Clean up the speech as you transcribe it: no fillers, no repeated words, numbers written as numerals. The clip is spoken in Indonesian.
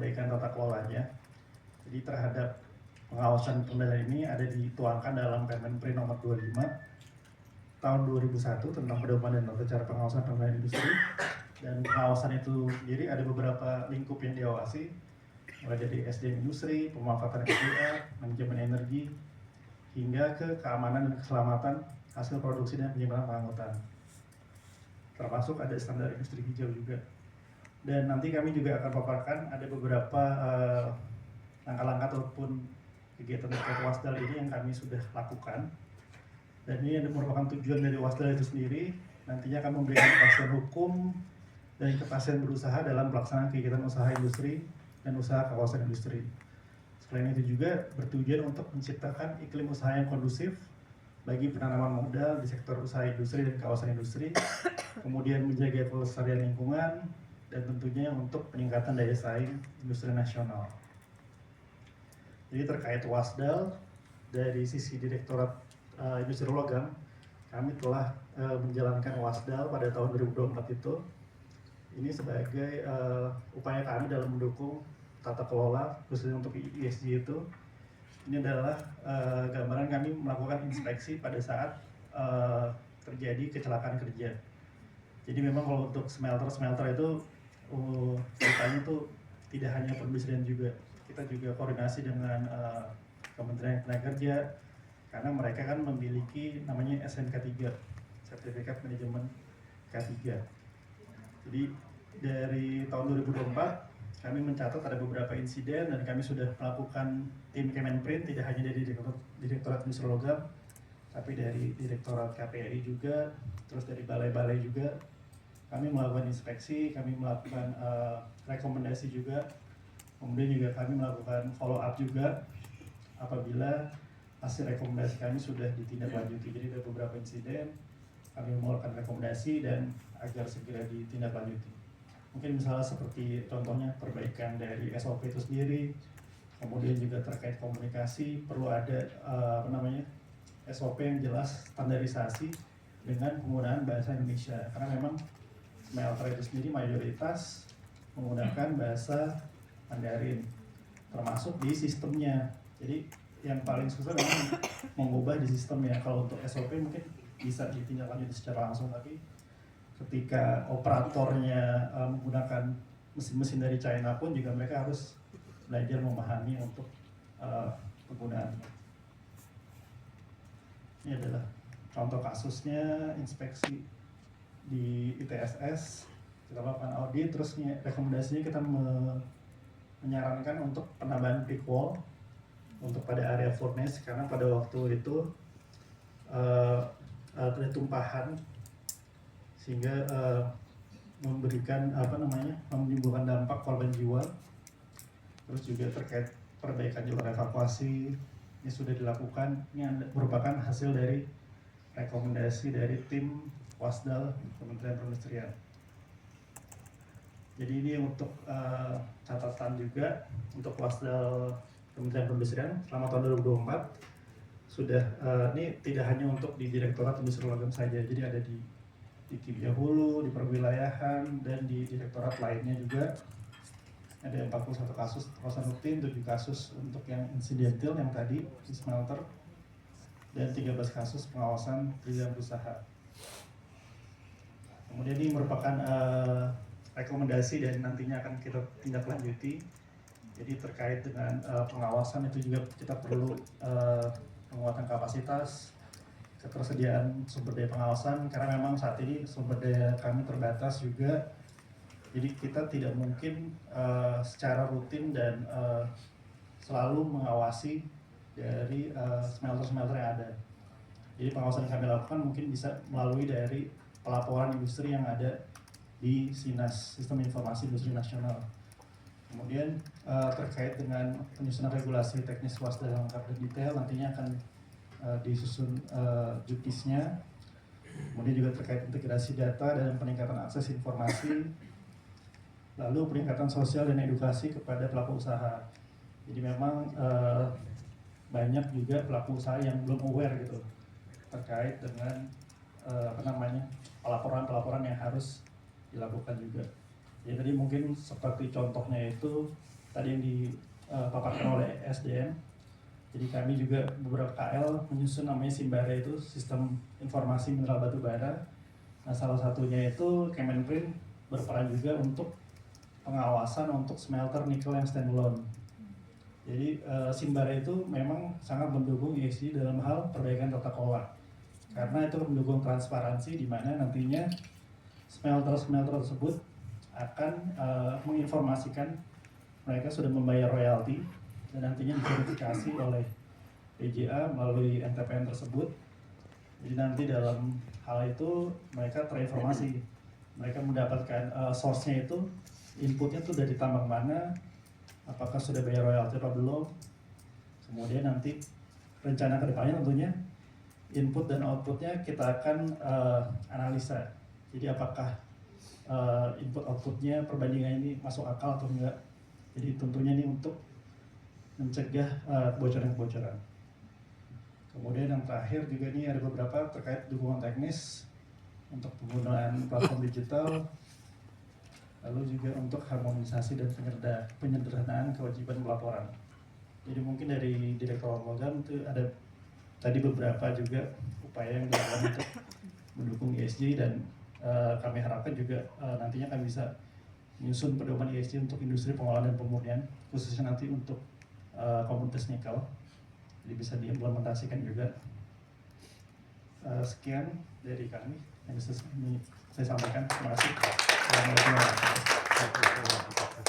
perbaikan tata kelolanya. Jadi terhadap pengawasan pengendalian ini ada dituangkan dalam Permenprin nomor 25 tahun 2001 tentang pedoman dan tata cara pengawasan pengendalian industri. Dan pengawasan itu sendiri ada beberapa lingkup yang diawasi, mulai dari SDM industri, pemanfaatan SDA, manajemen energi, hingga ke keamanan dan keselamatan hasil produksi dan penyimpanan pengangkutan. Termasuk ada standar industri hijau juga. Dan nanti kami juga akan paparkan ada beberapa langkah-langkah ataupun kegiatan terkait Wasdal ini yang kami sudah lakukan. Dan ini merupakan tujuan dari Wasdal itu sendiri, nantinya akan memberikan kepastian hukum dan kepastian berusaha dalam pelaksanaan kegiatan usaha industri dan usaha kawasan industri. Selain itu juga bertujuan untuk menciptakan iklim usaha yang kondusif bagi penanaman modal di sektor usaha industri dan kawasan industri, kemudian menjaga kelestarian lingkungan, dan tentunya untuk peningkatan daya saing industri nasional. Jadi terkait Wasdal, dari sisi Direktorat Industri Logam, kami telah menjalankan Wasdal pada tahun 2024 itu. Ini sebagai upaya kami dalam mendukung tata kelola, khususnya untuk ESG itu. Ini adalah gambaran kami melakukan inspeksi pada saat terjadi kecelakaan kerja. Jadi memang kalau untuk smelter itu ceritanya itu tidak hanya perindustrian juga, kita juga koordinasi dengan Kementerian Tenaga karena mereka kan memiliki namanya SNK3, Sertifikat Manajemen K3. Jadi dari tahun 2024 kami mencatat ada beberapa insiden dan kami sudah melakukan tim Kemenprin, tidak hanya dari Direktorat Industri Logam, tapi dari Direktorat KPI juga, terus dari balai-balai juga. Kami melakukan inspeksi, kami melakukan rekomendasi juga, kemudian juga kami melakukan follow up juga apabila hasil rekomendasi kami sudah ditindaklanjuti. Jadi ada beberapa insiden, kami mengeluarkan rekomendasi dan agar segera ditindaklanjuti. Mungkin misalnya seperti contohnya perbaikan dari SOP itu sendiri, kemudian juga terkait komunikasi perlu ada SOP yang jelas, standarisasi dengan penggunaan bahasa Indonesia, karena memang smelter itu sendiri mayoritas menggunakan bahasa Mandarin, termasuk di sistemnya. Jadi yang paling susah memang mengubah di sistemnya. Kalau untuk SOP mungkin bisa ditindaklanjuti secara langsung, tapi ketika operatornya menggunakan mesin-mesin dari China pun juga mereka harus belajar memahami untuk penggunaannya. Ini adalah contoh kasusnya inspeksi di ITSS, kita lakukan audit, terus rekomendasinya kita menyarankan untuk penambahan brick wall untuk pada area furnace, karena pada waktu itu ada tumpahan sehingga memberikan menimbulkan dampak korban jiwa. Terus juga terkait perbaikan jalur evakuasi ini sudah dilakukan. Ini merupakan hasil dari rekomendasi dari tim Wasdal Kementerian Perindustrian. Jadi ini untuk catatan juga untuk Wasdal Kementerian Perindustrian selama tahun 2024 sudah ini tidak hanya untuk di Direktorat Industri Logam saja, jadi ada di Kimia Hulu, di perwilayahan, dan di direktorat lainnya juga ada 41 kasus kawasan rutin, 7 kasus untuk yang insidental yang tadi di smelter, dan 13 kasus pengawasan perizinan usaha. Kemudian ini merupakan rekomendasi dan nantinya akan kita tindak lanjuti. Jadi terkait dengan pengawasan itu juga kita perlu penguatan kapasitas, ketersediaan sumber daya pengawasan, karena memang saat ini sumber daya kami terbatas juga. Jadi kita tidak mungkin secara rutin dan selalu mengawasi dari smelter-smelter yang ada. Jadi pengawasan yang kami lakukan mungkin bisa melalui dari pelaporan industri yang ada di SINAS, Sistem Informasi Industri Nasional. Kemudian terkait dengan penyusunan regulasi teknis Wasdal yang lengkap dan detail, nantinya akan disusun juknisnya. Kemudian juga terkait integrasi data dan peningkatan akses informasi, lalu peningkatan sosial dan edukasi kepada pelaku usaha. Jadi memang banyak juga pelaku usaha yang belum aware gitu terkait dengan pelaporan yang harus dilakukan juga. Jadi tadi mungkin seperti contohnya itu tadi yang dipaparkan oleh SDM. Jadi kami juga beberapa KL menyusun namanya Simbara, itu Sistem Informasi Mineral Batu Bara. Nah, salah satunya itu Kemenprin berperan juga untuk pengawasan untuk smelter nikel yang standalone. Jadi Simbara itu memang sangat mendukung ESG dalam hal perbaikan tata kelola, karena itu mendukung transparansi di mana nantinya smelter-smelter tersebut akan menginformasikan mereka sudah membayar royalti dan nantinya diverifikasi oleh PJA melalui NTPN tersebut. Jadi nanti dalam hal itu mereka terinformasi, mereka mendapatkan source-nya itu, inputnya tuh dari tambang mana, apakah sudah bayar royalti atau belum. Kemudian nanti rencana kedepannya tentunya input dan outputnya kita akan analisa. Jadi apakah input outputnya perbandingan ini masuk akal atau enggak. Jadi tentunya ini untuk mencegah kebocoran-kebocoran. Kemudian yang terakhir juga ini ada beberapa terkait dukungan teknis untuk penggunaan platform digital, lalu juga untuk harmonisasi dan penyederhanaan kewajiban pelaporan. Jadi mungkin dari Direktorat Logam itu ada tadi beberapa juga upaya yang dilakukan untuk mendukung ESG, dan kami harapkan juga nantinya kami bisa menyusun pedoman ESG untuk industri pengolahan dan pemurnian, khususnya nanti untuk komunitas nikel, jadi bisa diimplementasikan juga. Sekian dari kami yang bisa saya sampaikan. Terima kasih.